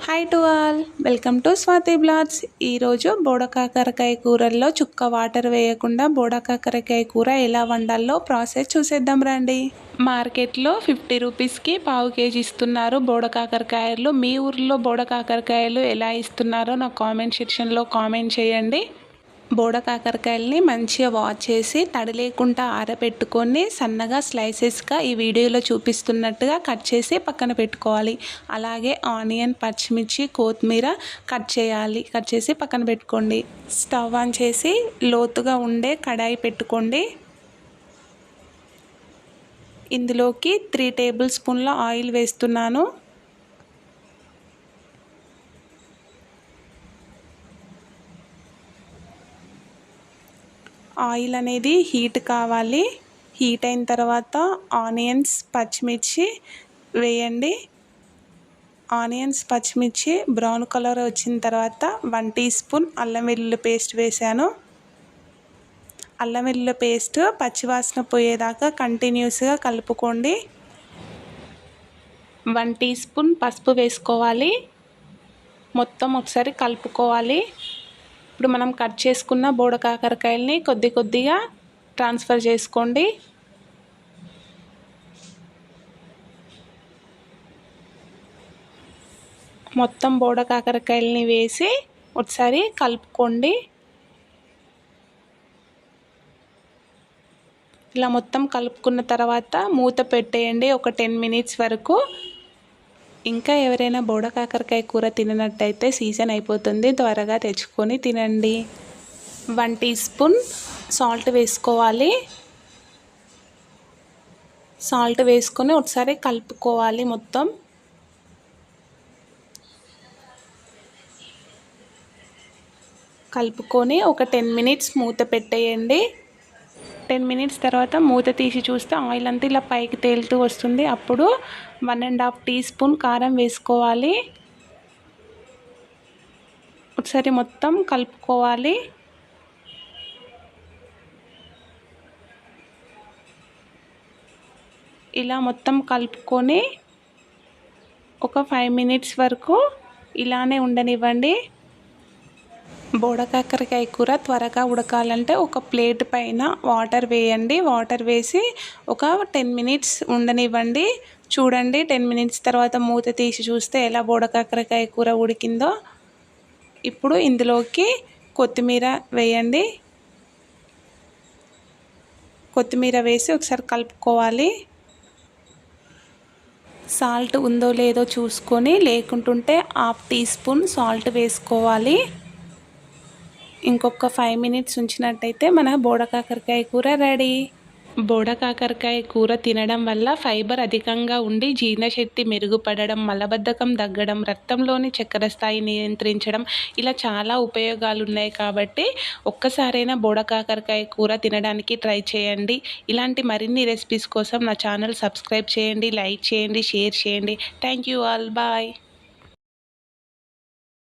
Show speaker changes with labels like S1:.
S1: Hi to all, welcome to Swathi blogs. ఈరోజు బోడకాకరకాయ కూరల్లో చుక్క వాటర్ వేయకుండా బోడకాకరకాయ కూర ఎలా వండాలో ప్రాసెస్ చూసేద్దాం రండి. మార్కెట్లో 50 రూపీస్కి పావు కేజీ ఇస్తున్నారు బోడకాకరకాయలు. మీ ఊర్లో బోడకాకరకాయలు ఎలా ఇస్తున్నారో నాకు కామెంట్ సెక్షన్లో కామెంట్ చేయండి. బోడకాకరకాయలని మంచిగా వాష్ చేసి తడి లేకుండా ఆరబెట్టుకొని సన్నగా స్లైసెస్గా ఈ వీడియోలో చూపిస్తున్నట్టుగా కట్ చేసి పక్కన పెట్టుకోవాలి. అలాగే ఆనియన్, పచ్చిమిర్చి, కొత్తిమీర కట్ చేసి పక్కన పెట్టుకోండి. స్టవ్ ఆన్ చేసి లోతుగా ఉండే కడాయి పెట్టుకోండి. ఇందులోకి 3 టేబుల్ స్పూన్ల ఆయిల్ వేస్తున్నాను. ఆయిల్ అనేది హీట్ కావాలి. హీట్ అయిన తర్వాత ఆనియన్స్, పచ్చిమిర్చి వేయండి. ఆనియన్స్, పచ్చిమిర్చి బ్రౌన్ కలర్ వచ్చిన తర్వాత 1 టీ స్పూన్ అల్లం వెల్లుల్లి పేస్ట్ వేసాను. అల్లం వెల్లుల్లి పేస్ట్ పచ్చివాసన పోయేదాకా కంటిన్యూస్గా కలుపుకోండి. 1 టీ స్పూన్ పసుపు వేసుకోవాలి. మొత్తం ఒకసారి కలుపుకోవాలి. ఇప్పుడు మనం కట్ చేసుకున్న బోడకాకరకాయల్ని కొద్దిగా ట్రాన్స్ఫర్ చేసుకోండి. మొత్తం బోడకాకరకాయల్ని వేసి ఒకసారి కలుపుకోండి. ఇలా మొత్తం కలుపుకున్న తర్వాత మూత పెట్టేయండి ఒక 10 మినిట్స్ వరకు. ఇంకా ఎవరైనా బోడకాకరకాయ కూర తిననట్టయితే సీజన్ అయిపోతుంది, త్వరగా తెచ్చుకొని తినండి. 1 టీ స్పూన్ సాల్ట్ వేసుకోవాలి. సాల్ట్ వేసుకొని ఒకసారి కలుపుకోవాలి. మొత్తం కలుపుకొని ఒక 10 మినిట్స్ మూత పెట్టేయండి. 10 మినిట్స్ తర్వాత మూత తీసి చూస్తే ఆయిల్ అంతా ఇలా పైకి తేలుతూ వస్తుంది. అప్పుడు 1½ టీ స్పూన్ కారం వేసుకోవాలి. ఒకసారి మొత్తం కలుపుకోవాలి. ఇలా మొత్తం కలుపుకొని ఒక 5 మినిట్స్ వరకు ఇలానే ఉండనివ్వండి. బోడకాకరకాయ కూర త్వరగా ఉడకాలంటే ఒక ప్లేట్ పైన వాటర్ వేయండి. వాటర్ వేసి ఒక 10 మినిట్స్ ఉండనివ్వండి. చూడండి, 10 మినిట్స్ తర్వాత మూత తీసి చూస్తే ఎలా బోడకాకరకాయ కూర ఉడికిందో. ఇప్పుడు ఇందులోకి కొత్తిమీర వేయండి. కొత్తిమీర వేసి ఒకసారి కలుపుకోవాలి. సాల్ట్ ఉందో లేదో చూసుకొని, లేకుంటుంటే 1/2 టీ స్పూన్ సాల్ట్ వేసుకోవాలి. ఇంకొక 5 మినిట్స్ ఉంచినట్టయితే మన బోడకాకరకాయ కూర రెడీ. బోడకాకరకాయ కూర తినడం వల్ల ఫైబర్ అధికంగా ఉండి జీర్ణశక్తి మెరుగుపడడం, మలబద్ధకం తగ్గడం, రక్తంలోని చక్కెర స్థాయి నియంత్రించడం, ఇలా చాలా ఉపయోగాలు ఉన్నాయి. కాబట్టి ఒక్కసారైనా బోడకాకరకాయ కూర తినడానికి ట్రై చేయండి. ఇలాంటి మరిన్ని రెసిపీస్ కోసం నా ఛానల్ సబ్స్క్రైబ్ చేయండి, లైక్ చేయండి, షేర్ చేయండి. Thank you all, bye.